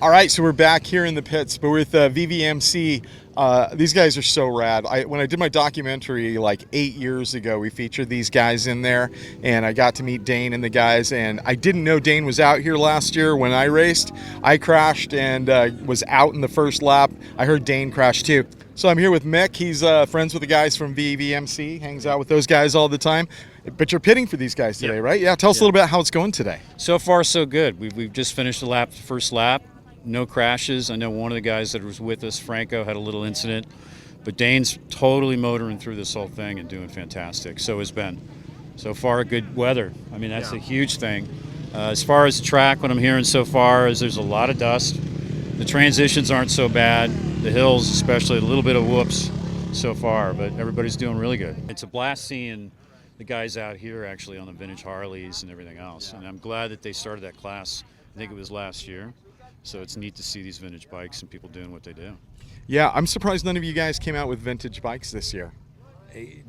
All right, so we're back here in the pits, but with VVMC. These guys are so rad. When I did my documentary like 8 years ago, we featured these guys in there, and I got to meet Dane and the guys, and I didn't know Dane was out here last year when I raced. I crashed and was out in the first lap. I heard Dane crash too. So I'm here with Mick. He's friends with the guys from VVMC, hangs out with those guys all the time. But you're pitting for these guys today, right? Yeah, tell us a little bit how it's going today. So far, so good. We've just finished the first lap. No crashes. I know one of the guys that was with us, Franco, had a little incident. But Dane's totally motoring through this whole thing and doing fantastic. So has Ben. So far, good weather. I mean, that's a huge thing. As far as the track, what I'm hearing so far is there's a lot of dust. The transitions aren't so bad. The hills, especially, a little bit of whoops so far. But everybody's doing really good. It's a blast seeing the guys out here actually on the vintage Harleys and everything else. And I'm glad that they started that class. I think it was last year. So it's neat to see these vintage bikes and people doing what they do. Yeah, I'm surprised none of you guys came out with vintage bikes this year.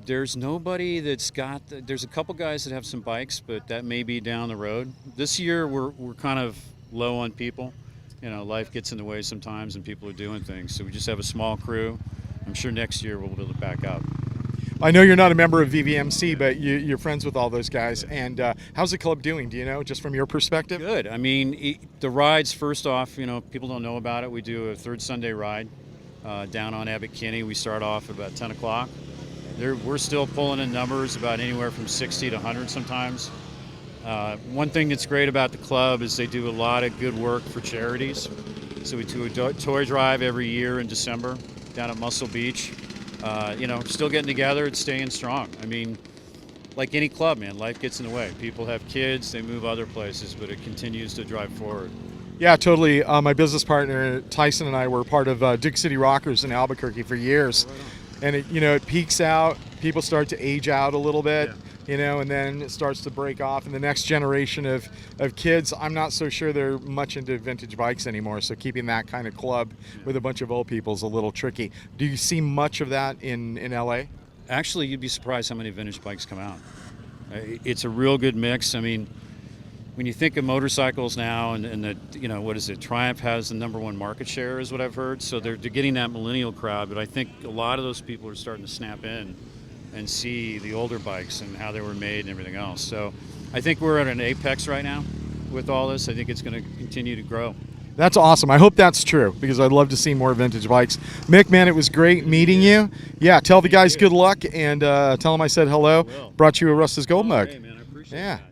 There's nobody that's got there's a couple guys that have some bikes, but that may be down the road. This year we're kind of low on people. You know, life gets in the way sometimes and people are doing things. So we just have a small crew. I'm sure next year we'll build it back up. I know you're not a member of VVMC, but you're friends with all those guys. And how's the club doing? Do you know, just from your perspective? Good. I mean, the rides, first off, you know, people don't know about it. We do a third Sunday ride down on Abbot Kinney. We start off at about 10 o'clock. We're still pulling in numbers about anywhere from 60 to 100 sometimes. One thing that's great about the club is they do a lot of good work for charities. So we do a toy drive every year in December down at Muscle Beach. You know, still getting together and staying strong. I mean, like any club, man, life gets in the way. People have kids, they move other places, but it continues to drive forward. Yeah, totally. My business partner, Tyson, and I were part of Dig City Rockers in Albuquerque for years. And, it peaks out. People start to age out a little bit. And then it starts to break off. And the next generation of kids, I'm not so sure they're much into vintage bikes anymore. So keeping that kind of club with a bunch of old people is a little tricky. Do you see much of that in LA? Actually, you'd be surprised how many vintage bikes come out. It's a real good mix. I mean, when you think of motorcycles now and what is it? Triumph has the #1 market share is what I've heard. So they're getting that millennial crowd. But I think a lot of those people are starting to snap in and see the older bikes and how they were made and everything else. So I think we're at an apex right now with all this. I think it's going to continue to grow. That's awesome. I hope that's true because I'd love to see more vintage bikes. Mick, man, it was great meeting you. Yeah, tell the guys good luck and tell them I said hello. Brought you a Russ's Gold mug. Hey, man, I appreciate that.